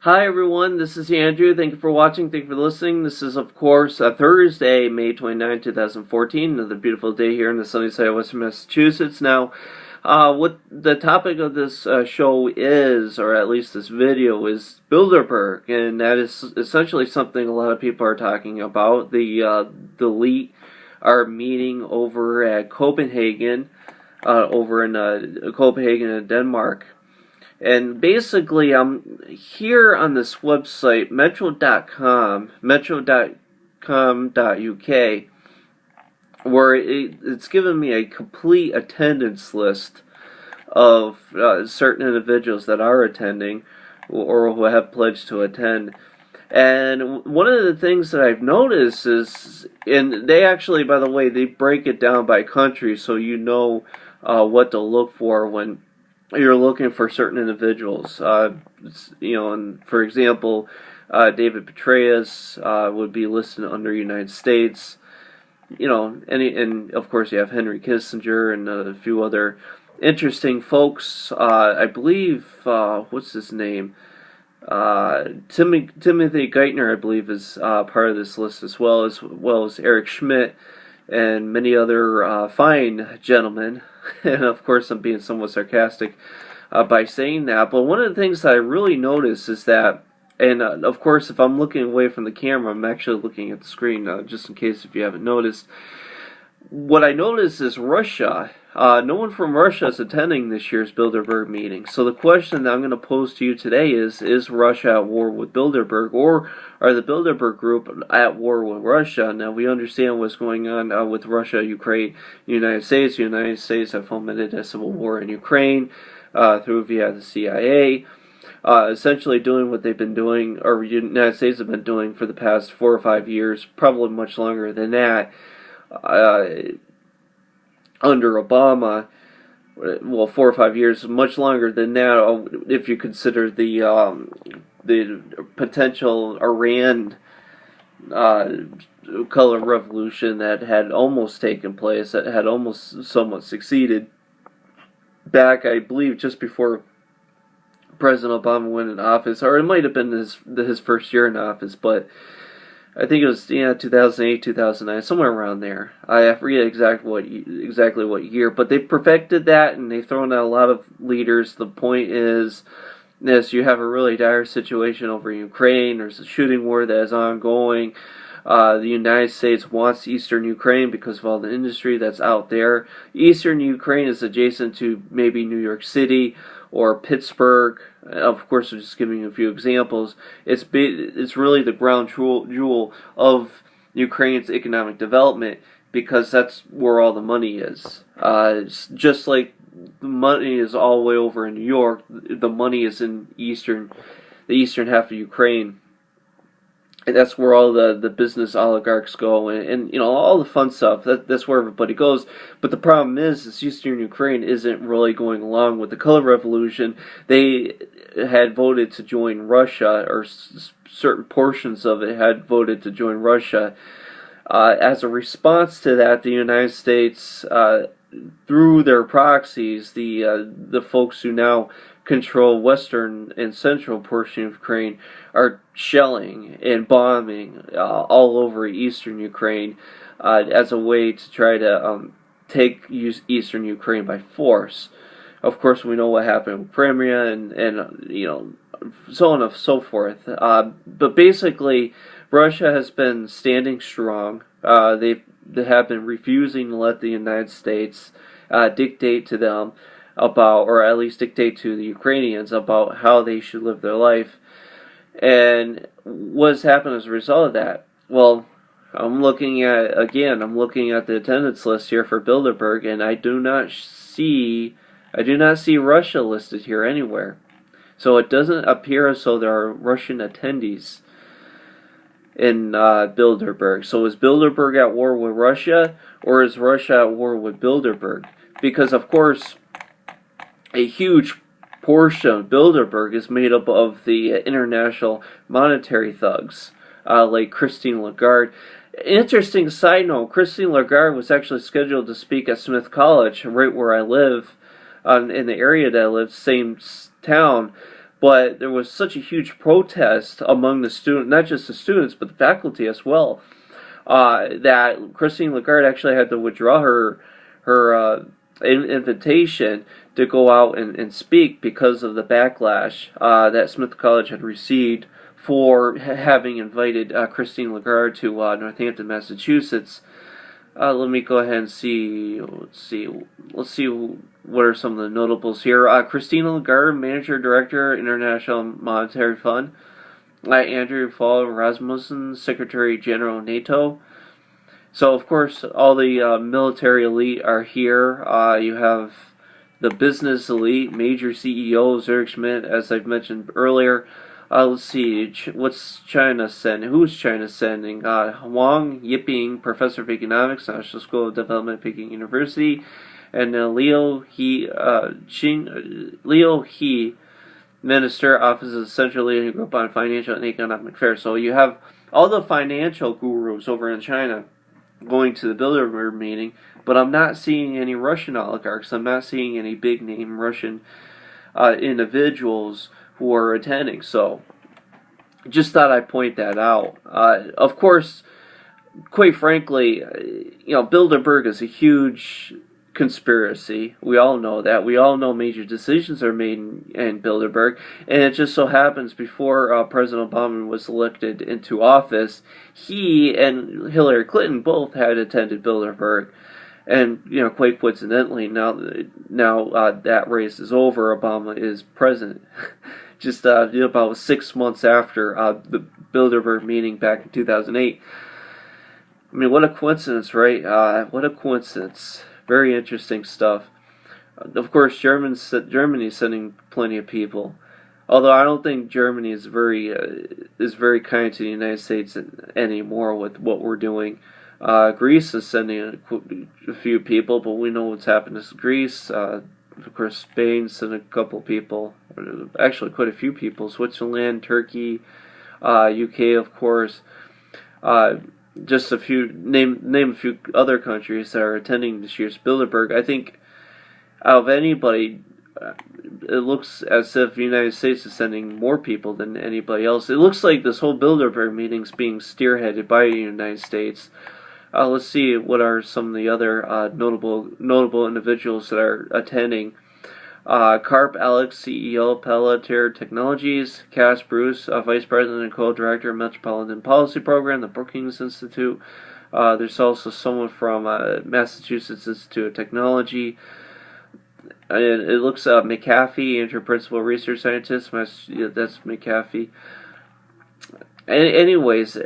Hi everyone, this is Andrew. Thank you for watching, thank you for listening. This is of course Thursday, May 29, 2014, another beautiful day here in the sunny side of Western Massachusetts. Now, what the topic of this show is, or at least this video, is Bilderberg, and that is essentially something a lot of people are talking about. The elite are meeting over at Copenhagen, over in Copenhagen in Denmark. And basically, I'm here on this website, metro.com.uk, where it's given me a complete attendance list of certain individuals that are attending or who have pledged to attend. And one of the things that I've noticed is, and they actually, by the way, they break it down by country so you know what to look for when you're looking for certain individuals. And for example, David Petraeus would be listed under United States. And of course you have Henry Kissinger and a few other interesting folks. I believe, what's his name? Timothy Geithner, I believe, is part of this list as well as Eric Schmidt and many other fine gentlemen. And of course I'm being somewhat sarcastic by saying that, but one of the things that I really notice is that, and of course if I'm looking away from the camera, I'm actually looking at the screen, just in case if you haven't noticed. What I notice is Russia. No one from Russia is attending this year's Bilderberg meeting. So the question that I'm going to pose to you today is Russia at war with Bilderberg, or are the Bilderberg group at war with Russia? Now, we understand what's going on with Russia, Ukraine, the United States. The United States have fomented a civil war in Ukraine via the CIA. Essentially doing what they've been doing, or the United States have been doing for the past 4 or 5 years, probably much longer than that. Under Obama, well, 4 or 5 years, much longer than that, if you consider the potential Iran color revolution that had almost taken place, that had almost somewhat succeeded back, I believe, just before President Obama went in office, or it might have been his first year in office, but I think it was 2008, 2009, somewhere around there. I forget exactly what year, but they perfected that, and they've thrown out a lot of leaders. The point is, you have a really dire situation over Ukraine. There's a shooting war that is ongoing. The United States wants Eastern Ukraine because of all the industry that's out there. Eastern Ukraine is adjacent to maybe New York City or Pittsburgh. Of course, I'm just giving you a few examples. It's really the ground jewel of Ukraine's economic development because that's where all the money is. It's just like the money is all the way over in New York, the money is in the eastern half of Ukraine. And that's where all the business oligarchs go, and all the fun stuff. That's where everybody goes. But the problem is Eastern Ukraine isn't really going along with the color revolution. They had voted to join Russia, or certain portions of it had voted to join Russia. As a response to that, the United States, through their proxies, the folks who now control western and central portion of Ukraine, are shelling and bombing all over eastern Ukraine as a way to try to take eastern Ukraine by force. Of course, we know what happened with Crimea and so on and so forth. But basically, Russia has been standing strong. They have been refusing to let the United States dictate to them about, or at least dictate to the Ukrainians about how they should live their life. And what has happened as a result of that? Well, I'm looking at the attendance list here for Bilderberg, and I do not see Russia listed here anywhere. So it doesn't appear as though there are Russian attendees in Bilderberg. So is Bilderberg at war with Russia, or is Russia at war with Bilderberg? Because of course, a huge portion of Bilderberg is made up of the international monetary thugs, like Christine Lagarde. Interesting side note, Christine Lagarde was actually scheduled to speak at Smith College, right where I live, in the area that I live, same town, But there was such a huge protest among the students, not just the students, but the faculty as well, that Christine Lagarde actually had to withdraw her invitation to go out and speak because of the backlash that Smith College had received for having invited Christine Lagarde to Northampton, Massachusetts. Let me go ahead and see. Let's see what are some of the notables here. Christine Lagarde, Manager Director, International Monetary Fund. Andrew Fogh Rasmussen, Secretary General NATO. So, of course, all the military elite are here. You have the business elite, major CEOs, Eric Schmidt, as I've mentioned earlier. Let's see, what's China sending? Who's China sending? Wang Yiping, Professor of Economics, National School of Development, Peking University, and Liu He, Minister, Office of the Central Leading Group on Financial and Economic Affairs. So you have all the financial gurus over in China going to the Bilderberg meeting, but I'm not seeing any Russian oligarchs. I'm not seeing any big-name Russian individuals who are attending. So just thought I'd point that out. Of course, quite frankly, Bilderberg is a huge conspiracy. We all know that. We all know major decisions are made in Bilderberg, and it just so happens before President Obama was elected into office, he and Hillary Clinton both had attended Bilderberg, and quite coincidentally, now that race is over, Obama is president. Just about 6 months after the Bilderberg meeting back in 2008. I mean, what a coincidence, right? What a coincidence. Very interesting stuff. Of course, Germany's sending plenty of people. Although I don't think Germany is very kind to the United States anymore with what we're doing. Greece is sending a few people, but we know what's happened to Greece. Of course, Spain sent a couple people. Actually, quite a few people. Switzerland, Turkey, UK, of course. Just a few, name a few other countries that are attending this year's Bilderberg. I think out of anybody, it looks as if the United States is sending more people than anybody else. It looks like this whole Bilderberg meeting is being spearheaded by the United States. Let's see what are some of the other notable individuals that are attending. Karp Alex, CEO, Palantir Technologies. Cass Bruce, Vice President and Co-Director of Metropolitan Policy Program, the Brookings Institute. There's also someone from Massachusetts Institute of Technology. And it looks McAfee, Principal Research Scientist. That's McAfee. Anyways,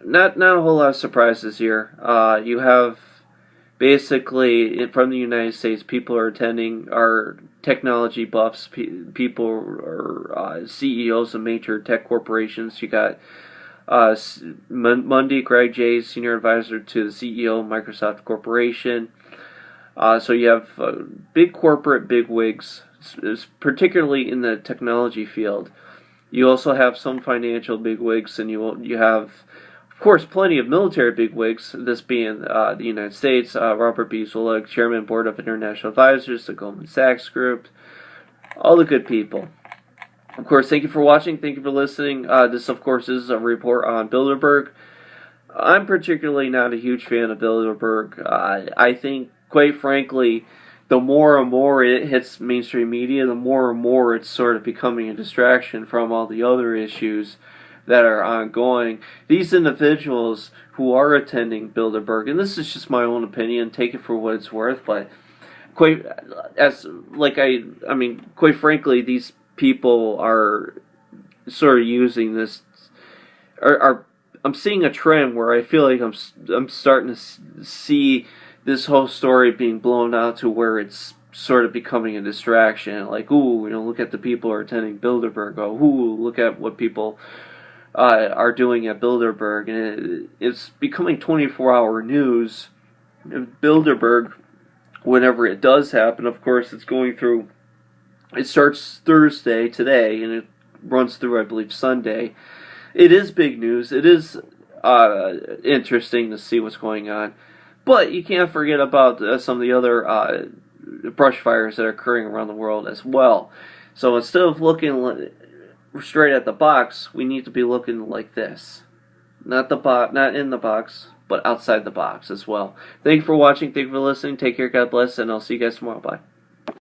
not a whole lot of surprises here. You have basically from the United States, people are attending are technology buffs. People are CEOs of major tech corporations. You got Mundy, Greg J, Senior Advisor to the CEO of Microsoft Corporation. So you have big corporate bigwigs, particularly in the technology field. You also have some financial bigwigs, and you have, of course, plenty of military bigwigs, this being the United States. Robert B. Zoellick, Chairman, Board of International Advisors, the Goldman Sachs Group, all the good people. Of course, thank you for watching. Thank you for listening. This, of course, is a report on Bilderberg. I'm particularly not a huge fan of Bilderberg. I think, quite frankly, the more and more it hits mainstream media, the more and more it's sort of becoming a distraction from all the other issues that are ongoing. These individuals who are attending Bilderberg, and this is just my own opinion, take it for what it's worth, but quite frankly, these people are sort of using this. I'm seeing a trend where I feel like I'm starting to see this whole story being blown out to where it's sort of becoming a distraction. Like, ooh, look at the people who are attending Bilderberg. Oh, ooh, look at what people are doing at Bilderberg. And it's becoming 24-hour news. Bilderberg, whenever it does happen, of course, it starts Thursday, today, and it runs through, I believe, Sunday. It is big news. It is interesting to see what's going on. But you can't forget about some of the other brush fires that are occurring around the world as well. So instead of looking straight at the box, we need to be looking like this. Not in the box, but outside the box as well. Thank you for watching. Thank you for listening. Take care. God bless. And I'll see you guys tomorrow. Bye.